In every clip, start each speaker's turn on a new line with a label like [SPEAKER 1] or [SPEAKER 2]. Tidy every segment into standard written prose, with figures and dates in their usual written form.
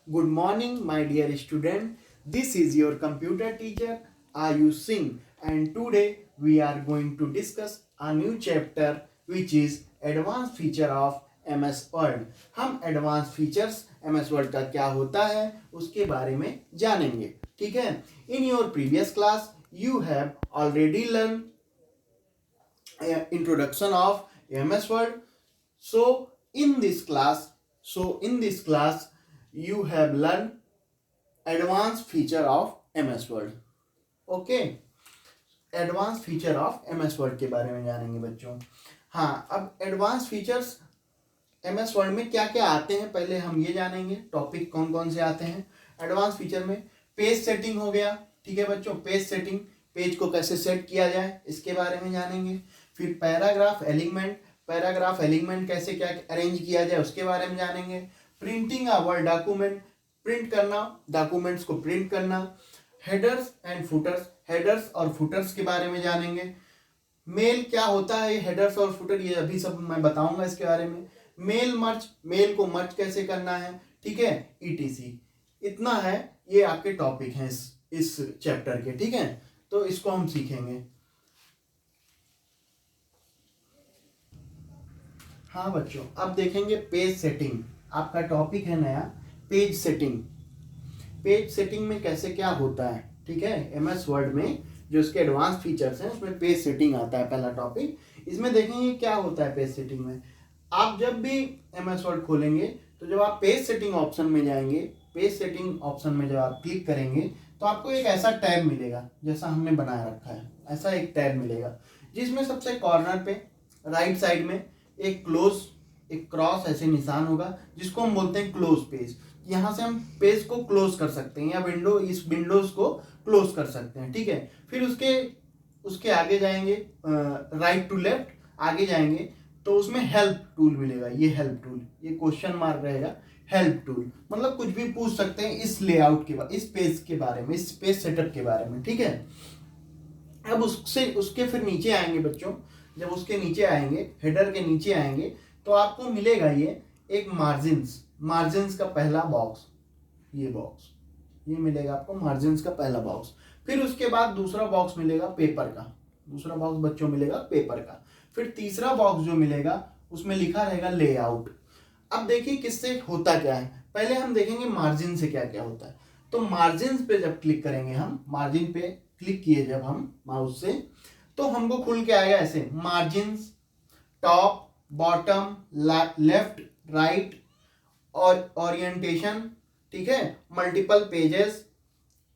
[SPEAKER 1] Good morning, my dear student. This is your computer teacher, Ayush Singh, and today we are going to discuss a new chapter which is Advanced Feature of MS Word. हम Advanced Features MS Word का क्या होता है उसके बारे में जानेंगे, ठीक है. In your previous class, you have already learned introduction of MS Word. So in this class you have learned advanced feature of MS Word. Okay, advance feature of MS Word के बारे में जानेंगे बच्चों. हाँ, अब एडवांस फीचर्स MS Word में क्या क्या आते हैं पहले हम ये जानेंगे. टॉपिक कौन कौन से आते हैं एडवांस फीचर में. पेज सेटिंग हो गया, ठीक है बच्चों. पेज सेटिंग, पेज को कैसे सेट किया जाए इसके बारे में जानेंगे. फिर पैराग्राफ एलिमेंट, पैराग्राफ एलिमेंट कैसे क्या अरेंज किया जाए उसके बारे में जानेंगे. Printing a word document, print करना, डॉक्यूमेंट्स को प्रिंट करना. हेडर्स एंड फुटर्स, हेडर्स और फुटर्स के बारे में जानेंगे. मेल क्या होता है, हेडर्स और फुटर, ये अभी सब मैं बताऊंगा इसके बारे में. मेल मर्ज, मेल को मर्ज कैसे करना है, ठीक है, ईटीसी. इतना है, ये आपके टॉपिक हैं इस चैप्टर के, ठीक है. तो इसको हम सीखेंगे. हाँ बच्चों, अब देखेंगे पेज सेटिंग. आपका टॉपिक है नया पेज सेटिंग. पेज सेटिंग में कैसे क्या होता है, ठीक है. MS वर्ड में जो इसके एडवांस फीचर्स हैं उसमें पेज सेटिंग आता है पहला टॉपिक. इसमें देखेंगे क्या होता है पेज सेटिंग में. आप जब भी MS वर्ड खोलेंगे तो जब आप पेज सेटिंग ऑप्शन में जाएंगे, पेज सेटिंग ऑप्शन में जब आप क्लिक करेंगे तो आपको एक ऐसा टैब मिलेगा जैसा हमने बनाया रखा है. ऐसा एक टैब मिलेगा जिसमें सबसे कॉर्नर पे राइट साइड में एक क्लोज, एक क्रॉस ऐसे निशान होगा जिसको हम बोलते हैं क्लोज पेज. यहाँ से हम पेज को क्लोज कर सकते हैं या विंडो, इस विंडोज को क्लोज कर सकते हैं, ठीक है. फिर उसके आगे जाएंगे, राइट टू लेफ्ट आगे जाएंगे तो उसमें हेल्प टूल मिलेगा. ये हेल्प टूल, ये क्वेश्चन मार्क रहेगा. हेल्प टूल मतलब कुछ भी पूछ सकते हैं इस लेआउट के बारे, इस पेज के बारे में, इस पेज सेटअप के बारे में, ठीक है. अब उसके फिर नीचे आएंगे बच्चों. जब उसके नीचे आएंगे, हेडर के नीचे आएंगे तो आपको मिलेगा ये एक मार्जिन्स का पहला बॉक्स. ये बॉक्स ये मिलेगा आपको, मार्जिन्स का पहला बॉक्स. फिर उसके बाद दूसरा बॉक्स मिलेगा पेपर का. दूसरा बॉक्स बच्चों मिलेगा पेपर का. फिर तीसरा बॉक्स जो मिलेगा उसमें लिखा रहेगा लेआउट. अब देखिए किससे होता क्या है. पहले हम देखेंगे मार्जिन से क्या क्या होता है. तो मार्जिन पे जब क्लिक करेंगे हम, मार्जिन पे क्लिक किए जब हम माउस से, तो हमको खुल के आएगा ऐसे margin, top, bottom, left, right और ओरिएंटेशन, ठीक है, मल्टीपल पेजेस,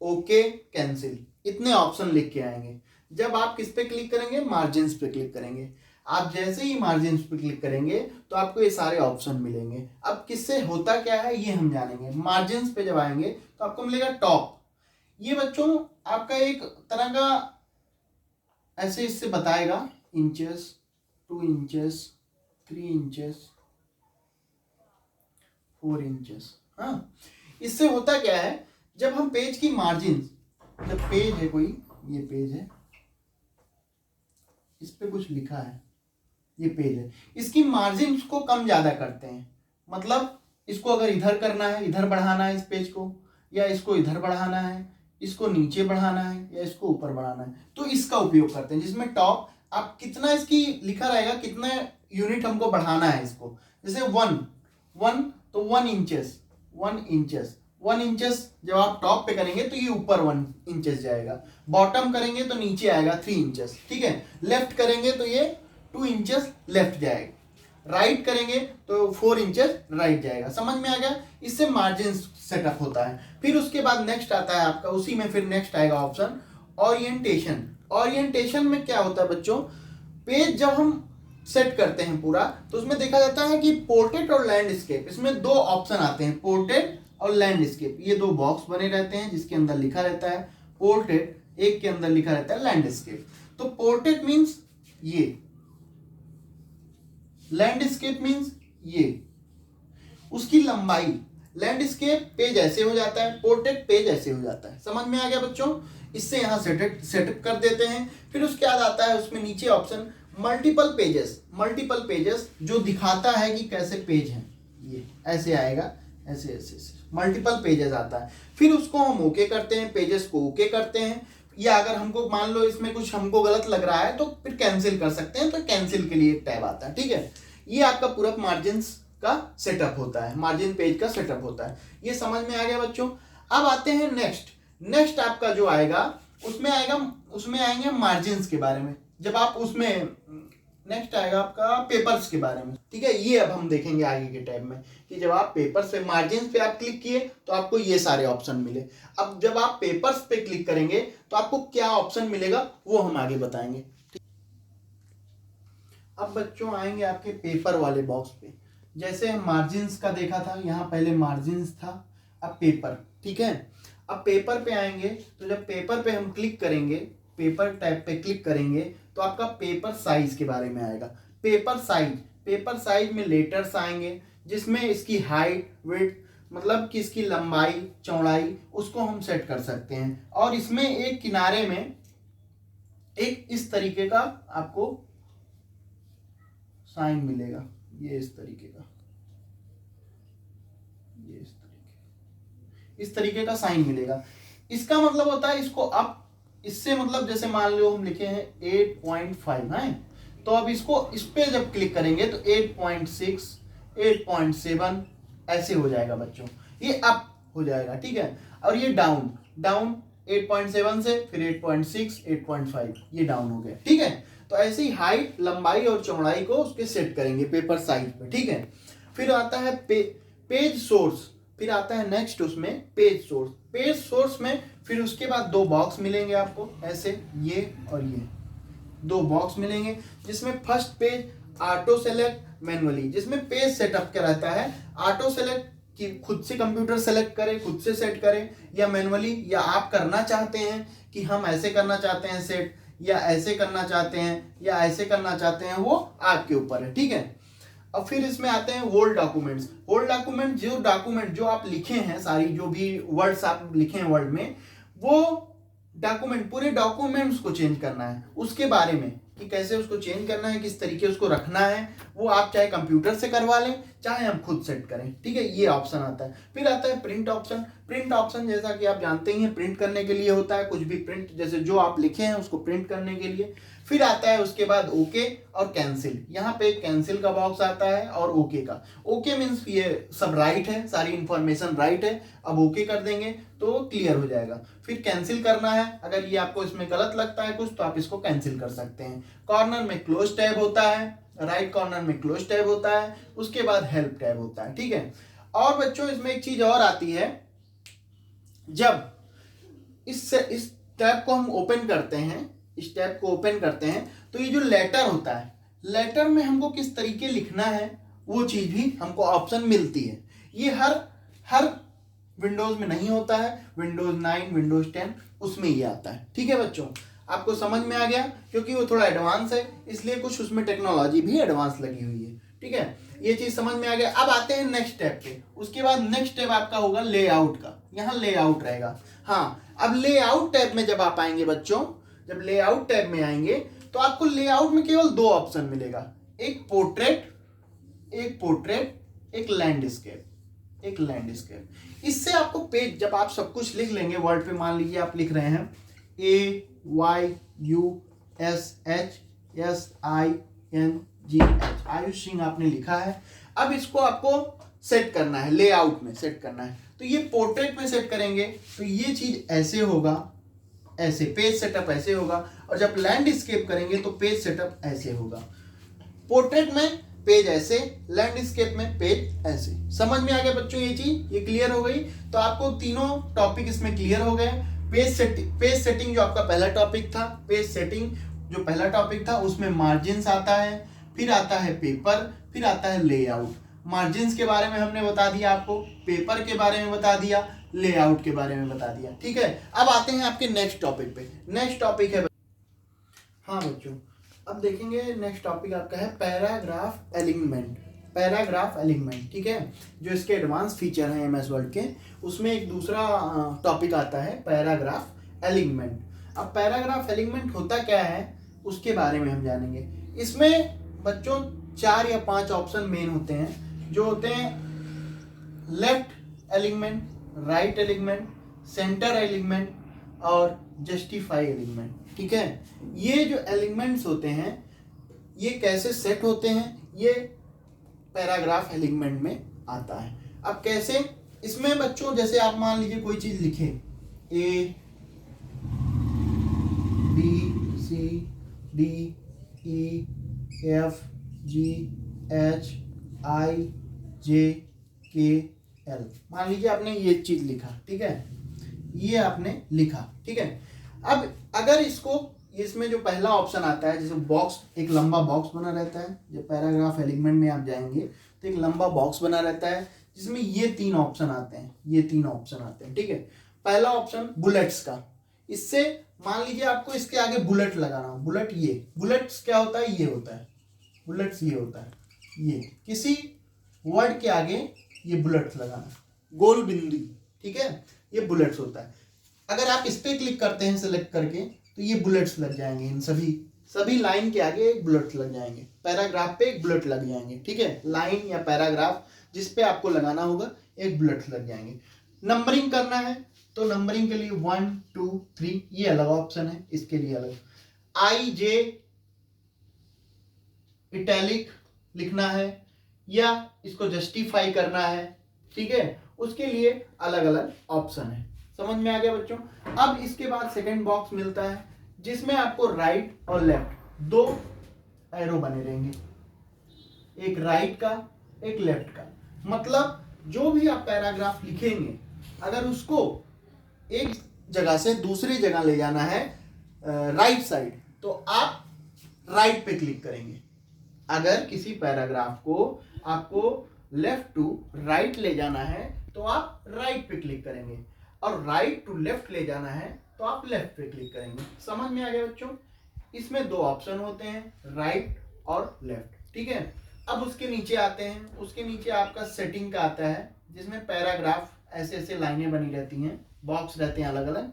[SPEAKER 1] ओके, कैंसिल. इतने ऑप्शन लिख के आएंगे. जब आप किस पे क्लिक करेंगे, मार्जिन्स पे क्लिक करेंगे. आप जैसे ही मार्जिन्स पे क्लिक करेंगे तो आपको ये सारे ऑप्शन मिलेंगे. अब किससे होता क्या है ये हम जानेंगे. मार्जिन्स पे जब आएंगे तो आपको मिलेगा टॉप. ये बच्चों आपका एक तरह का ऐसे इससे बताएगा इंचेस, 2 इंचेस, 3 इंचेस, 4 इंचेस. हाँ, इससे होता क्या है, जब हम पेज की मार्जिन, जब पेज है कोई, ये पेज है, इस पे कुछ लिखा है, ये पेज है, इसकी मार्जिन को कम ज्यादा करते हैं. मतलब इसको अगर इधर करना है, इधर बढ़ाना है इस पेज को, या इसको इधर बढ़ाना है, इसको नीचे बढ़ाना है, या इसको ऊपर बढ़ाना है, तो इसका उपयोग करते हैं. जिसमें टॉप आप कितना इसकी लिखा रहेगा, कितना यूनिट हमको बढ़ाना है इसको. जैसे 1 तो 1 इंचेस जब आप टॉप पे करेंगे तो ये ऊपर 1 इंचेस जाएगा. बॉटम करेंगे तो नीचे आएगा 3 इंचेस, ठीक है. लेफ्ट करेंगे तो ये 2 इंचेस लेफ्ट जाएगा. राइट करेंगे तो 4 इंचेस राइट जाएगा. समझ में आ गया. इससे मार्जिन सेटअप होता है. फिर उसके बाद नेक्स्ट आता है आपका, उसी में फिर नेक्स्ट आएगा ऑप्शन ओरिएंटेशन. ओरिएंटेशन में क्या होता है बच्चों, पेज जब हम सेट करते हैं पूरा तो उसमें देखा जाता है कि पोर्ट्रेट और लैंडस्केप, इसमें 2 ऑप्शन आते हैं, पोर्ट्रेट और लैंडस्केप. ये 2 बॉक्स बने रहते हैं जिसके अंदर लिखा रहता है पोर्ट्रेट, एक के अंदर लिखा रहता है लैंडस्केप. तो पोर्ट्रेट मींस ये, लैंडस्केप मींस ये. उसकी लंबाई, लैंडस्केप पेज ऐसे हो जाता है, पोर्ट्रेट पेज ऐसे हो जाता है. समझ में आ गया बच्चों. इससे यहां सेटअप कर देते हैं. फिर उसके बाद आता है उसमें नीचे ऑप्शन मल्टीपल पेजेस जो दिखाता है कि कैसे पेज हैं. ये ऐसे आएगा, ऐसे ऐसे ऐसे मल्टीपल पेजेस आता है। फिर उसको हम ओके करते हैं, पेजेस को ओके करते हैं, या अगर हमको मान लो इसमें कुछ हमको गलत लग रहा है तो फिर कैंसिल कर सकते हैं, तो कैंसिल के लिए एक टैब आता है। ठीक है, ये आपका पूरा मार्जिन का सेटअप होता है, मार्जिन पेज का सेटअप होता है। ये समझ में आ गया बच्चों। अब आते हैं नेक्स्ट आपका जो आएगा उसमें आएंगे मार्जिन के बारे में। जब आप उसमें नेक्स्ट आएगा आपका पेपर्स के बारे में। ठीक है, ये अब हम देखेंगे आगे के टैब में कि जब आप पेपर्स पे मार्जिन पे आप क्लिक किए तो आपको ये सारे ऑप्शन मिले। अब जब आप पेपर्स पे क्लिक करेंगे तो आपको क्या ऑप्शन मिलेगा वो हम आगे बताएंगे। अब बच्चों आएंगे आपके पेपर वाले बॉक्स पे। जैसे हम मार्जिन्स का देखा था, यहाँ पहले मार्जिन्स था, अब पेपर। ठीक है, अब पेपर पे आएंगे तो जब पेपर पे हम क्लिक करेंगे, पेपर टैब पे क्लिक करेंगे तो आपका पेपर साइज के बारे में आएगा। पेपर साइज में लेटर्स आएंगे जिसमें इसकी हाइट, विड्थ, मतलब कि इसकी लंबाई चौड़ाई उसको हम सेट कर सकते हैं। और इसमें एक किनारे में एक इस तरीके का आपको साइन मिलेगा, ये इस तरीके का, ये इस तरीके का साइन मिलेगा। इसका मतलब होता है इसको आप इससे मतलब जैसे मान लो हम लिखे हैं 8.5 है, तो अब इसको इस पे जब क्लिक करेंगे तो 8.6, 8.7 ऐसे हो जाएगा बच्चों, ये अप हो जाएगा। ठीक है, और ये डाउन 8.7 से फिर 8.6, 8.5 ये डाउन हो गया। ठीक है, तो ऐसे ही हाइट, लंबाई और चौड़ाई को उसके सेट करेंगे पेपर साइज पे। ठीक है, फिर आता है पेज सोर्स, फिर आता है नेक्स्ट उसमें पेज सोर्स में फिर उसके बाद दो बॉक्स मिलेंगे आपको, ऐसे ये और ये दो बॉक्स मिलेंगे, जिसमें first page auto select manually, जिसमें पेज सेटअप का रहता है। ऑटो सेलेक्ट कि खुद से कंप्यूटर सेलेक्ट करे, खुद से सेट करे, या मैनुअली, या आप करना चाहते हैं कि हम ऐसे करना चाहते हैं सेट, या ऐसे करना चाहते हैं, या ऐसे करना चाहते हैं, वो आपके ऊपर है। ठीक है, अब फिर इसमें आते हैं होल डॉक्यूमेंट। जो डॉक्यूमेंट जो आप लिखे हैं, सारी जो भी वर्ड्स आप लिखे हैं वर्ड में, वो डॉक्यूमेंट, पूरे डॉक्यूमेंट्स को चेंज करना है, उसके बारे में कि कैसे उसको चेंज करना है, किस तरीके उसको रखना है, वो आप चाहे कंप्यूटर से करवा लें, चाहे हम खुद सेट करें। ठीक है, ये ऑप्शन आता है। फिर आता है प्रिंट ऑप्शन जैसा कि आप जानते ही हैं, प्रिंट करने के लिए होता है, कुछ भी प्रिंट, जैसे जो आप लिखे हैं उसको प्रिंट करने के लिए। फिर आता है उसके बाद ओके और कैंसिल, यहाँ पे कैंसिल का बॉक्स आता है और ओके का। ओके मीन्स ये सब राइट है, सारी इंफॉर्मेशन राइट है, अब ओके कर देंगे तो क्लियर हो जाएगा। फिर कैंसिल करना है, अगर ये आपको इसमें गलत लगता है कुछ तो आप इसको कैंसिल कर सकते हैं। कॉर्नर में क्लोज टैब होता है, राइट कॉर्नर में क्लोज टैब होता है, उसके बाद हेल्प टैब होता है। ठीक है, और बच्चों इसमें एक चीज और आती है, जब इस टैब को हम ओपन करते हैं, इस टैब को ओपन करते हैं तो ये जो लेटर होता है, लेटर में हमको किस तरीके लिखना है वो चीज भी हमको ऑप्शन मिलती है। ये हर विंडोज में नहीं होता है, विंडोज 9, विंडोज 10 उसमें ये आता है। ठीक है बच्चों, आपको समझ में आ गया, क्योंकि वो थोड़ा एडवांस है इसलिए कुछ उसमें टेक्नोलॉजी भी एडवांस लगी हुई है। ठीक है, ये चीज समझ में आ गया। अब आते हैं नेक्स्ट टैब पे। उसके बाद नेक्स्ट टैब आपका होगा लेआउट का, यहाँ लेआउट रहेगा। हाँ, अब लेआउट टैब में जब आप आएंगे बच्चों, जब लेआउट टैब में आएंगे तो आपको लेआउट में केवल दो ऑप्शन मिलेगा, एक पोर्ट्रेट, एक लैंडस्केप। इससे आपको पेज, जब आप सब कुछ लिख लेंगे वर्ड पे, मान लीजिए आप लिख रहे हैं AYUSHSINGH, आयुष सिंह आपने लिखा है। अब इसको आपको सेट करना है, लेआउट में सेट करना है, तो ये पोर्ट्रेट में सेट करेंगे तो ये चीज ऐसे होगा, ऐसे पेज सेटअप ऐसे होगा, और जब लैंडस्केप करेंगे तो पेज सेटअप ऐसे होगा। पोर्ट्रेट में पेज ऐसे, लैंडस्केप में पेज ऐसे। समझ में आ गया बच्चों ये चीज, ये क्लियर हो गई। तो आपको तीनों टॉपिक इसमें क्लियर हो गए। पेज सेटिंग जो आपका पहला टॉपिक था, पेज सेटिंग जो पहला टॉपिक था उसमें मार्जिन्स आता है, फिर आता है पेपर, फिर आता है लेआउट। मार्जिन्स के बारे में हमने बता दिया आपको, पेपर के बारे में बता दिया, लेआउट के बारे में बता दिया। ठीक है, अब आते हैं आपके नेक्स्ट टॉपिक पे। नेक्स्ट टॉपिक है, हाँ बच्चों, अब देखेंगे नेक्स्ट टॉपिक आपका है पैराग्राफ एलिमेंट। ठीक है, जो इसके एडवांस फीचर हैं एमएस वर्ड के, उसमें एक दूसरा टॉपिक आता है पैराग्राफ एलिमेंट। अब पैराग्राफ एलिमेंट होता क्या है उसके बारे में हम जानेंगे। इसमें बच्चों 4 या 5 ऑप्शन मेन होते हैं, जो होते हैं लेफ्ट, एलिगमेंट, राइट एलिगमेंट, सेंटर एलिगमेंट और जस्टिफाई एलिगमेंट। ठीक है, ये जो एलिगमेंट्स होते हैं ये कैसे सेट होते हैं, ये पैराग्राफ एलिगमेंट में आता है। अब कैसे, इसमें बच्चों जैसे आप मान लीजिए कोई चीज लिखे A B C D E F G H I J K L, मान लीजिए आपने ये चीज लिखा, ठीक है, ये आपने लिखा, ठीक है। अब अगर इसको, इसमें जो पहला ऑप्शन आता है जैसे बॉक्स, एक लंबा बॉक्स बना रहता है, जब पैराग्राफ एलिगमेंट में आप जाएंगे तो एक लंबा बॉक्स बना रहता है जिसमें ये 3 ऑप्शन आते हैं, ये 3 ऑप्शन आते हैं, ठीक है। पहला ऑप्शन बुलेट्स का, इससे मान लीजिए आपको इसके आगे बुलेट लगाना, बुलेट, ये बुलेट्स क्या होता है, ये होता है बुलेट्स, ये होता है, ये किसी वर्ड के आगे ये बुलेट्स लगाना, गोल बिंदु, ठीक है, ये बुलेट्स होता है। अगर आप इस पे क्लिक करते हैं सेलेक्ट करके तो ये बुलेट्स लग जाएंगे, इन सभी लाइन के आगे एक बुलेट लग जाएंगे, पैराग्राफ पे एक बुलेट लग जाएंगे, ठीक है, लाइन या पैराग्राफ जिस पे आपको लगाना होगा एक बुलेट लग जाएंगे। नंबरिंग करना है तो नंबरिंग के लिए 1 2 3 ये अलग ऑप्शन है, इसके लिए अलग, I J इटैलिक लिखना है या इसको जस्टिफाई करना है, ठीक है, उसके लिए अलग अलग ऑप्शन है। समझ में आ गया बच्चों। अब इसके बाद सेकंड बॉक्स मिलता है जिसमें आपको राइट और लेफ्ट 2 एरो बने रहेंगे, एक राइट का एक लेफ्ट का। मतलब जो भी आप पैराग्राफ लिखेंगे अगर उसको एक जगह से दूसरी जगह ले जाना है राइट साइड, तो आप राइट पे क्लिक करेंगे। अगर किसी पैराग्राफ को आपको लेफ्ट टू राइट ले जाना है तो आप राइट पे क्लिक करेंगे, और राइट टू लेफ्ट ले जाना है तो आप लेफ्ट पे क्लिक करेंगे। समझ में आ गया बच्चों। इसमें 2 ऑप्शन होते हैं, राइट और लेफ्ट, ठीक है। अब उसके नीचे आते हैं, उसके नीचे आपका सेटिंग का आता है जिसमें पैराग्राफ ऐसे ऐसे लाइनें बनी रहती हैं, बॉक्स रहते हैं अलग अलग,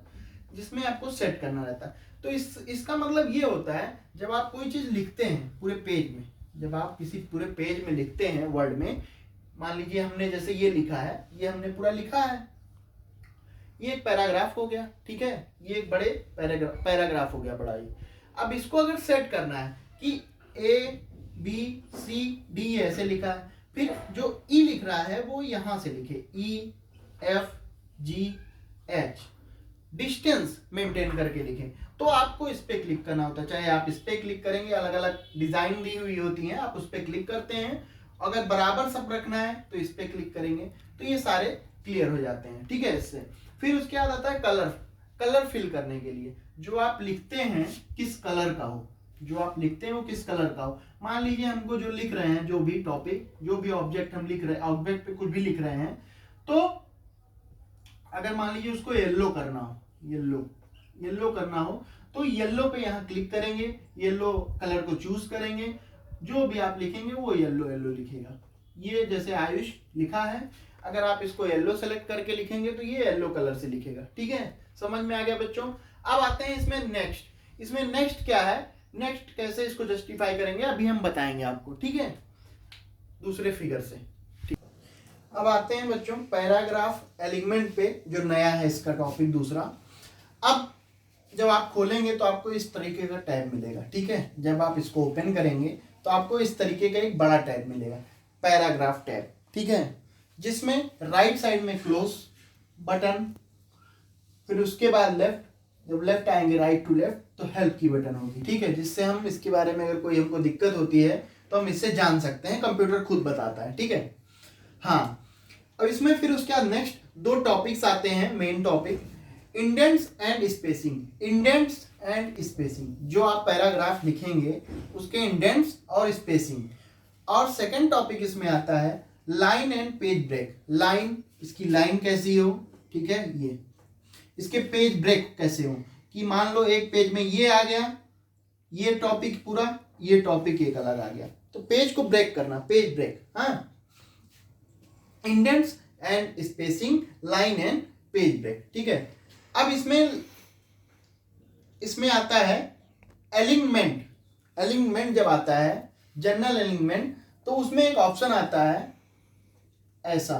[SPEAKER 1] जिसमें आपको सेट करना रहता है। तो इसका मतलब ये होता है जब आप कोई चीज लिखते हैं पूरे पेज में, जब आप किसी पूरे पेज में लिखते हैं वर्ड में, मान लीजिए हमने जैसे ये लिखा है, ये हमने पूरा लिखा है, ये एक पैराग्राफ हो गया, ठीक है, ये एक बड़े पैराग्राफ हो गया बड़ा ही। अब इसको अगर सेट करना है कि ABCD ऐसे लिखा है, फिर जो E लिख रहा है वो यहां से लिखे EFGH, डिस्टेंस मेंटेन करके लिखें। तो आपको इस पे क्लिक करना होता है, चाहे आप इस पे क्लिक करेंगे, अलग अलग डिजाइन दी हुई होती है, आप उस पे क्लिक करते हैं। अगर बराबर सब रखना है तो इस पे क्लिक करेंगे, तो ये सारे क्लियर हो जाते हैं, ठीक है। इससे फिर उसके बाद आता है कलर फिल करने के लिए, जो आप लिखते हैं किस कलर का हो, जो आप लिखते हैं वो किस कलर का हो। मान लीजिए हमको जो लिख रहे हैं, जो भी टॉपिक, जो भी ऑब्जेक्ट हम लिख रहे हैं, ऑब्जेक्ट पे कुछ भी लिख रहे हैं, तो अगर मान लीजिए उसको येलो करना हो, येलो करना हो तो येलो पे यहाँ क्लिक करेंगे, येलो कलर को चूज करेंगे, जो भी आप लिखेंगे वो येलो लिखेगा। ये जैसे आयुष लिखा है, अगर आप इसको येलो सेलेक्ट करके लिखेंगे तो ये येलो कलर से लिखेगा, ठीक है। समझ में आ गया बच्चों। अब आते हैं इसमें नेक्स्ट। इसमें नेक्स्ट क्या है, नेक्स्ट कैसे इसको जस्टिफाई करेंगे अभी हम बताएंगे आपको, ठीक है, दूसरे फिगर से। अब आते हैं बच्चों पैराग्राफ एलिगमेंट पे, जो नया है इसका टॉपिक दूसरा। अब जब आप खोलेंगे तो आपको इस तरीके का टैब मिलेगा, ठीक है। जब आप इसको ओपन करेंगे तो आपको इस तरीके का एक बड़ा टैब मिलेगा, पैराग्राफ टैब, ठीक है, जिसमें राइट साइड में क्लोज बटन, फिर उसके बाद लेफ्ट, जब लेफ्ट आएंगे राइट टू लेफ्ट तो हेल्प की बटन होगी, ठीक है, जिससे हम इसके बारे में अगर कोई हमको दिक्कत होती है तो हम इससे जान सकते हैं, कंप्यूटर खुद बताता है, ठीक है। हाँ, अब इसमें फिर उसके बाद नेक्स्ट 2 टॉपिक्स आते हैं, main topic, indents and spacing. Indents and spacing, जो आप पैराग्राफ लिखेंगे उसके इंडेंट्स और स्पेसिंग। और सेकंड टॉपिक इसमें आता है line and page break. Line, इसकी लाइन कैसी हो, ठीक है, ये इसके पेज ब्रेक कैसे हो, कि मान लो एक पेज में ये आ गया, ये टॉपिक पूरा, ये टॉपिक एक अलग आ गया, तो पेज को ब्रेक करना, पेज ब्रेक। हाँ, indents and spacing, line and page break, ठीक है। अब इसमें आता है एलिगमेंट। एलिगमेंट जब आता है, जनरल एलिगमेंट, तो उसमें एक ऑप्शन आता है ऐसा,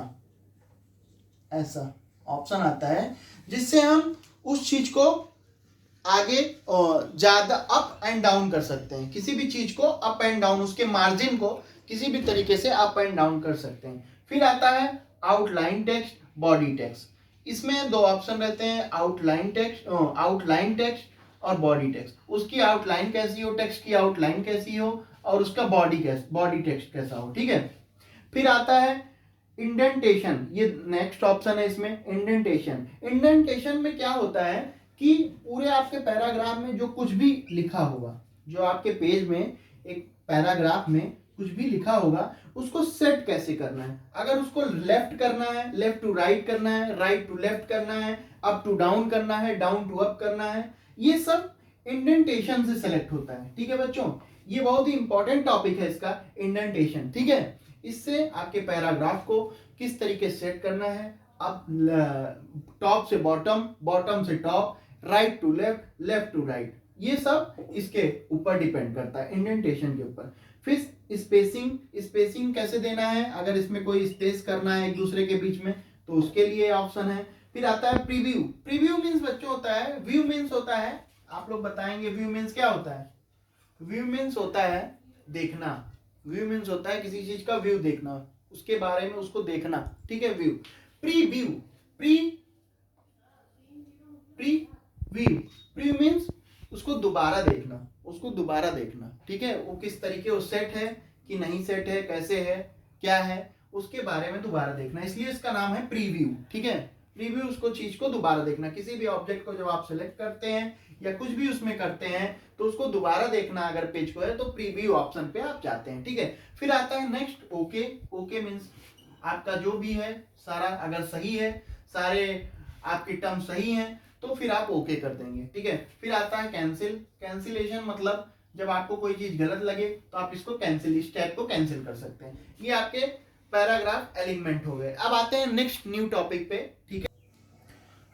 [SPEAKER 1] ऐसा ऑप्शन आता है जिससे हम उस चीज को आगे ज्यादा अप एंड डाउन कर सकते हैं। किसी भी चीज को अप एंड डाउन, उसके मार्जिन को किसी भी तरीके से अप एंड डाउन कर सकते हैं। फिर आता है आउटलाइन टेक्स्ट, बॉडी टेक्स्ट। इसमें दो ऑप्शन रहते हैं, आउटलाइन टेक्स्ट और बॉडी टेक्स्ट। उसकी आउटलाइन कैसी हो, टेक्स्ट की आउटलाइन कैसी हो, और उसका बॉडी टेक्स्ट कैसा हो, ठीक है। फिर आता है इंडेंटेशन, ये नेक्स्ट ऑप्शन है इसमें, इंडेंटेशन में क्या होता है कि पूरे आपके पैराग्राफ में जो कुछ भी लिखा होगा, जो आपके पेज में एक पैराग्राफ में कुछ भी लिखा होगा, उसको सेट कैसे करना है। अगर उसको लेफ्ट करना है, लेफ्ट टू राइट करना है, राइट टू लेफ्ट करना है, अप टू डाउन करना है, डाउन टू अप करना है, ये सब इंडेंटेशन से सेलेक्ट होता है, ठीक है बच्चों। ये बहुत ही इंपॉर्टेंट टॉपिक है इसका, इंडेंटेशन, ठीक है। इससे आपके पैराग्राफ को किस तरीके से सेट करना है, अब टॉप से बॉटम, बॉटम से top, right to left, left to right, ये सब इसके ऊपर डिपेंड करता है, इंडेंटेशन के ऊपर। फिर स्पेसिंग कैसे देना है, अगर इसमें कोई स्पेस करना है एक दूसरे के बीच में तो उसके लिए ऑप्शन है। फिर आता है प्रीव्यू मीन्स बच्चों होता है, व्यू मीन्स होता है, आप लोग बताएंगे व्यू मीन्स क्या होता है। व्यू मीन्स होता है देखना, व्यू मीन्स होता है किसी चीज का व्यू देखना, उसके बारे में उसको देखना, ठीक है। व्यू, प्री मीन्स उसको दोबारा देखना, ठीक है। वो किस तरीके वो सेट है कि नहीं सेट है, कैसे है, क्या है, उसके बारे में दोबारा देखना, इसलिए इसका नाम है प्रीव्यू, ठीक है। प्रीव्यू उसको चीज को दोबारा देखना, किसी भी ऑब्जेक्ट को जब आप सिलेक्ट करते हैं या कुछ भी उसमें करते हैं तो उसको दोबारा देखना अगर पेज को है तो प्रीव्यू ऑप्शन पे आप जाते हैं, ठीक है। फिर आता है नेक्स्ट ओके मीन्स आपका जो भी है सारा अगर सही है, सारे आपके टर्म सही हैं तो फिर आप ओके कर देंगे, ठीक है। फिर आता है कैंसिलेशन, मतलब जब आपको कोई चीज गलत लगे तो आप इसको कैंसिल, इस टैग को कैंसिल कर सकते हैं। ये आपके पैराग्राफ एलिमेंट हो गए। अब आते हैं नेक्स्ट न्यू टॉपिक पे, ठीक है।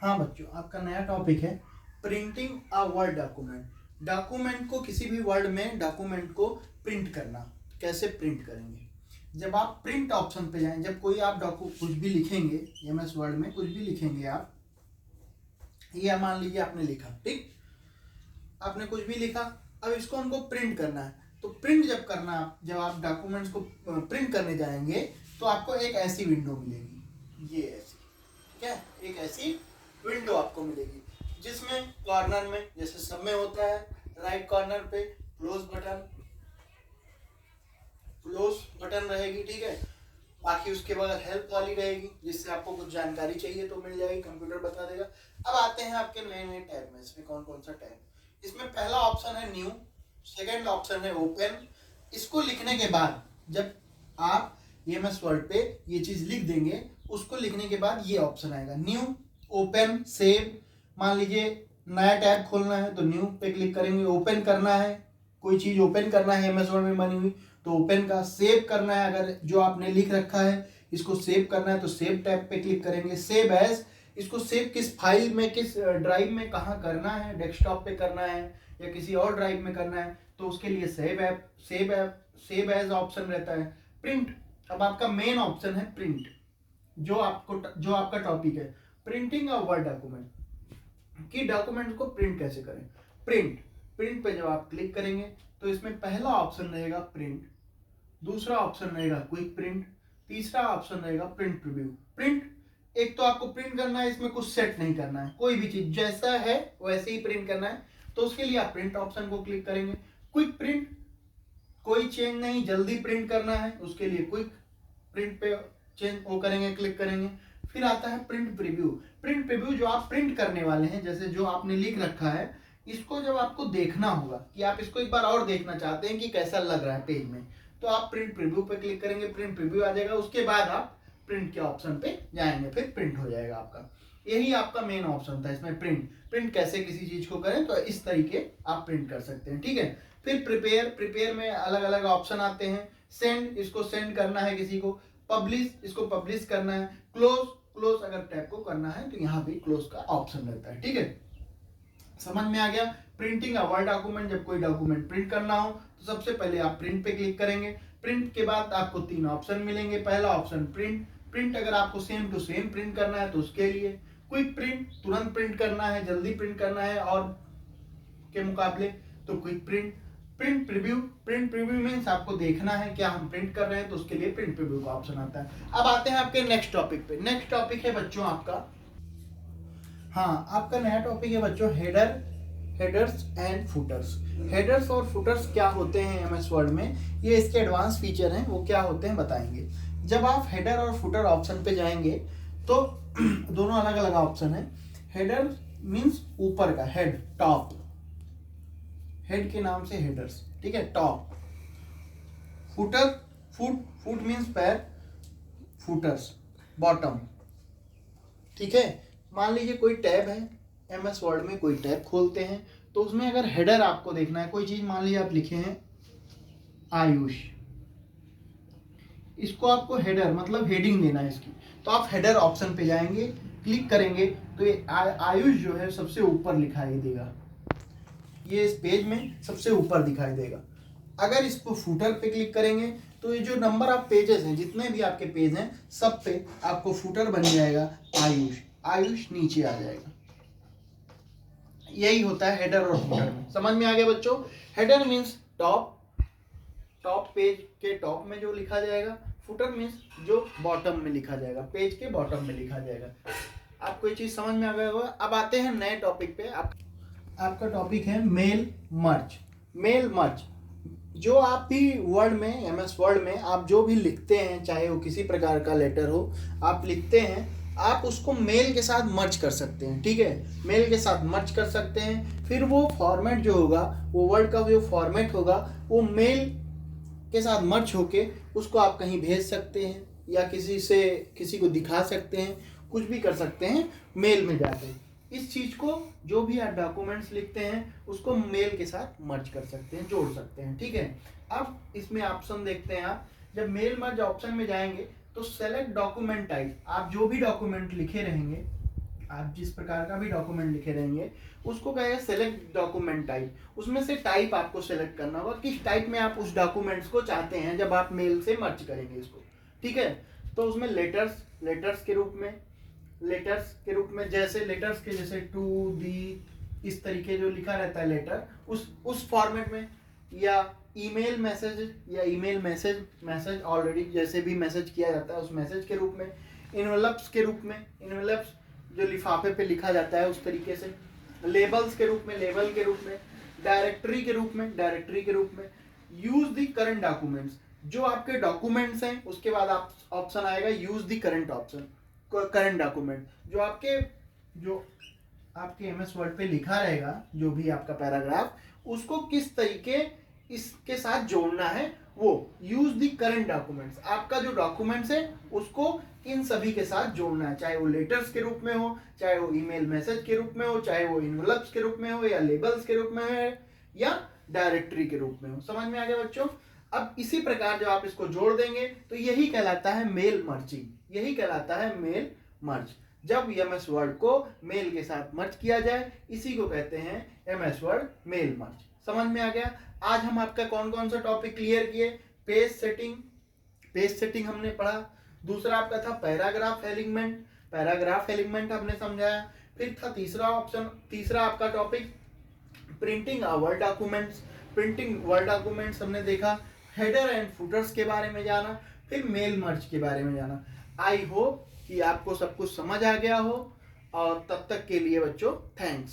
[SPEAKER 1] हाँ बच्चों, आपका नया टॉपिक है printing a word document. Document को, किसी भी वर्ड में डॉक्यूमेंट को प्रिंट करना, कैसे प्रिंट करेंगे। जब आप प्रिंट ऑप्शन पे जाएं, जब कोई आप कुछ भी लिखेंगे एमएस वर्ड में, कुछ भी लिखेंगे आप, ये मान लीजिए आपने लिखा, ठीक, आपने कुछ भी लिखा, अब इसको हमको प्रिंट करना है। तो प्रिंट जब करना, जब आप डॉक्यूमेंट्स को प्रिंट करने जाएंगे तो आपको एक ऐसी विंडो मिलेगी, ये ऐसी, ठीक है, एक ऐसी विंडो आपको मिलेगी जिसमें कॉर्नर में, जैसे सब में होता है, राइट कॉर्नर पे क्लोज बटन रहेगी, ठीक है। बाकी उसके बाद हेल्प वाली रहेगी जिससे आपको कुछ जानकारी चाहिए तो मिल जाएगी, कंप्यूटर बता देगा। अब आते हैं आपके नए नए टैब में, इसमें कौन कौन सा टैब। इसमें पहला ऑप्शन है न्यू, सेकंड ऑप्शन है ओपन। इसको लिखने के बाद जब आप एमएस वर्ड पे ये चीज लिख देंगे, उसको लिखने के बाद ये ऑप्शन आएगा न्यू, ओपन, सेव। मान लीजिए नया टैब खोलना है तो न्यू पे क्लिक करेंगे, ओपन करना है, कोई चीज ओपन करना है एमएस वर्ड में बनी हुई तो ओपन का, सेव करना है, अगर जो आपने लिख रखा है इसको सेव करना है तो सेव टैब पे क्लिक करेंगे। सेव एज, इसको सेव किस फाइल में, किस ड्राइव में, कहाँ करना है, डेस्कटॉप पे करना है या किसी और ड्राइव में करना है तो उसके लिए सेव एज ऑप्शन रहता है। प्रिंट, अब आपका मेन ऑप्शन है प्रिंट, जो आपका टॉपिक है प्रिंटिंग अ वर्ड डॉक्यूमेंट, कि डॉक्यूमेंट को प्रिंट कैसे करें। प्रिंट पे जब आप क्लिक करेंगे तो इसमें पहला ऑप्शन रहेगा प्रिंट, दूसरा ऑप्शन रहेगा क्विक प्रिंट, तीसरा ऑप्शन रहेगा प्रिंट प्रीव्यू। प्रिंट, एक तो आपको प्रिंट करना है, इसमें कुछ सेट नहीं करना है, कोई भी चीज जैसा है वैसे ही प्रिंट करना है तो उसके लिए आप प्रिंट ऑप्शन को क्लिक करेंगे। क्विक प्रिंट, कोई चेंज नहीं, जल्दी प्रिंट करना है, उसके लिए क्विक प्रिंट पे चेंज वो करेंगे, क्लिक करेंगे। फिर आता है प्रिंट प्रीव्यू, जो आप प्रिंट करने वाले हैं, जैसे जो आपने लिख रखा है, इसको जब आपको देखना होगा कि आप इसको एक बार और देखना चाहते हैं कि कैसा लग रहा है पेज में, तो आप प्रिंट प्रीव्यू पे क्लिक करेंगे, प्रिंट प्रीव्यू आ जाएगा, उसके बाद आप प्रिंट के ऑप्शन पे जाएंगे, फिर प्रिंट हो जाएगा आपका। यही आपका मेन ऑप्शन था इसमें, प्रिंट कैसे किसी चीज को करें तो इस तरीके आप प्रिंट कर सकते हैं, ठीक है। फिर प्रिपेयर में अलग अलग ऑप्शन आते हैं। सेंड, इसको सेंड करना है किसी को, पब्लिश, इसको पब्लिश करना है, क्लोज अगर टैब को करना है तो यहाँ भी क्लोज का ऑप्शन रहता है, ठीक है। समझ में आ गया। प्रिंटिंग अ वर्ड डॉक्यूमेंट, जब कोई डॉक्यूमेंट प्रिंट करना हो तो सबसे पहले आप प्रिंट पे क्लिक करेंगे। प्रिंट के बाद आपको तीन ऑप्शन मिलेंगे, पहला ऑप्शन प्रिंट, प्रिंट अगर आपको सेम टू सेम प्रिंट करना है तो उसके लिए, क्विक प्रिंट तुरंत प्रिंट करना है, जल्दी प्रिंट करना है और के मुकाबले तो quick print. Print preview means आपको देखना है क्या हम प्रिंट कर रहे हैं तो उसके लिए प्रिंट प्रीव्यू का ऑप्शन आता है। अब आते हैं आपके नेक्स्ट टॉपिक पे। नेक्स्ट टॉपिक है बच्चों आपका, हाँ आपका नया टॉपिक है बच्चों हेडर्स एंड फुटर्स। हेडर्स और फुटर्स क्या होते हैं एमएस वर्ड में, ये इसके एडवांस फीचर हैं, वो क्या होते हैं बताएंगे। जब आप हेडर और फुटर ऑप्शन पे जाएंगे तो दोनों अलग अलग ऑप्शन है। हेडर मीन्स ऊपर का, हेड टॉप, हेड के नाम से हेडर्स, ठीक है, टॉप। फुट मीन्स पैर, फुटर्स बॉटम, ठीक है। मान लीजिए कोई टैब है एमएस वर्ड में, कोई टैब खोलते हैं तो उसमें अगर हेडर आपको देखना है कोई चीज, मान लीजिए आप लिखे हैं आयुष, इसको आपको हेडर मतलब हेडिंग देना है इसकी, तो आप हेडर ऑप्शन पे जाएंगे, क्लिक करेंगे तो ये आयुष जो है सबसे ऊपर दिखाई देगा, ये इस पेज में सबसे ऊपर दिखाई देगा। अगर इसको फुटर पे क्लिक करेंगे तो ये जो नंबर ऑफ पेजेस हैं, जितने भी आपके पेज हैं सब पे आपको फुटर बन जाएगा आयुष नीचे आ जाएगा। यही होता है हेडर और फुटर में। समझ में आ गया बच्चों। हेडर मीन्स टॉप पेज के टॉप में जो लिखा जाएगा, फुटर मीन्स जो बॉटम में लिखा जाएगा, पेज के बॉटम में लिखा जाएगा। आपको ये चीज समझ में आ गया होगा। अब आते हैं नए टॉपिक पे। आपका टॉपिक है मेल मर्ज। जो आप भी वर्ड में, एमएस वर्ड में आप जो भी लिखते हैं, चाहे वो किसी प्रकार का लेटर हो, आप लिखते हैं, आप उसको मेल के साथ मर्ज कर सकते हैं, ठीक है, मेल के साथ मर्ज कर सकते हैं। फिर वो फॉर्मेट जो होगा, वो वर्ड का जो फॉर्मेट होगा, वो मेल के साथ मर्ज होके उसको आप कहीं भेज सकते हैं या किसी को दिखा सकते हैं, कुछ भी कर सकते हैं मेल में जाके। इस चीज को जो भी आप डॉक्यूमेंट्स लिखते हैं उसको मेल के साथ मर्ज कर सकते हैं, जोड़ सकते हैं, ठीक है। अब इसमें ऑप्शन देखते हैं आप, जब मेल मर्ज ऑप्शन में जाएंगे तो सेलेक्ट डॉक्यूमेंट टाइप, आप जो भी डॉक्यूमेंट लिखे रहेंगे, आप जिस प्रकार का भी डॉक्यूमेंट लिखे रहेंगे उसको कहेगा सेलेक्ट डॉक्यूमेंट टाइप। उसमें से टाइप आपको सेलेक्ट करना होगा, किस टाइप में आप उस डॉक्यूमेंट्स को चाहते हैं जब आप मेल से मर्ज करेंगे इसको, ठीक है। तो उसमें लेटर्स के रूप में जैसे लेटर्स के जैसे टू दी, इस तरीके जो लिखा रहता है लेटर, उस फॉर्मेट में, या ईमेल मैसेज ऑलरेडी जैसे भी मैसेज किया जाता है उस मैसेज के रूप में, इनवेलप्स जो लिफाफे पे लिखा जाता है उस तरीके से, लेबल के रूप में, डायरेक्टरी के रूप में, यूज द करंट डॉक्यूमेंट्स, जो आपके डॉक्यूमेंट्स हैं उसके बाद आप ऑप्शन आएगा यूज द करंट डॉक्यूमेंट, जो आपके एमएस वर्ड पे लिखा रहेगा, जो भी आपका पैराग्राफ, उसको किस तरीके इसके साथ जोड़ना है, वो यूज द करंट डॉक्यूमेंट्स, आपका जो डॉक्यूमेंट्स है उसको इन सभी के साथ जोड़ना है, चाहे वो लेटर्स के रूप में हो, चाहे वो ईमेल मैसेज के रूप में हो, चाहे वो इनवलप्स के रूप में हो, या लेबल्स के रूप में है, या डायरेक्टरी के रूप में हो। समझ में आ गया बच्चों। अब इसी प्रकार जब आप इसको जोड़ देंगे तो यही कहलाता है मेल मर्जिंग, यही कहलाता है मेल मर्ज। जब एमएस वर्ड को मेल के साथ मर्ज किया जाए, इसी को कहते हैं एमएस वर्ड मेल मर्ज। समझ में आ गया। आज हम आपका कौन कौन सा टॉपिक क्लियर किए। पेज सेटिंग हमने पढ़ा, दूसरा आपका था पैराग्राफ एलिमेंट हमने समझाया, फिर था तीसरा आपका टॉपिक प्रिंटिंग वर्ड डॉक्यूमेंट्स हमने देखा, हेडर एंड फुटर्स के बारे में जाना, फिर मेल मर्ज के बारे में जाना। आई होप कि आपको सब कुछ समझ आ गया हो, और तब तक के लिए बच्चों थैंक्स।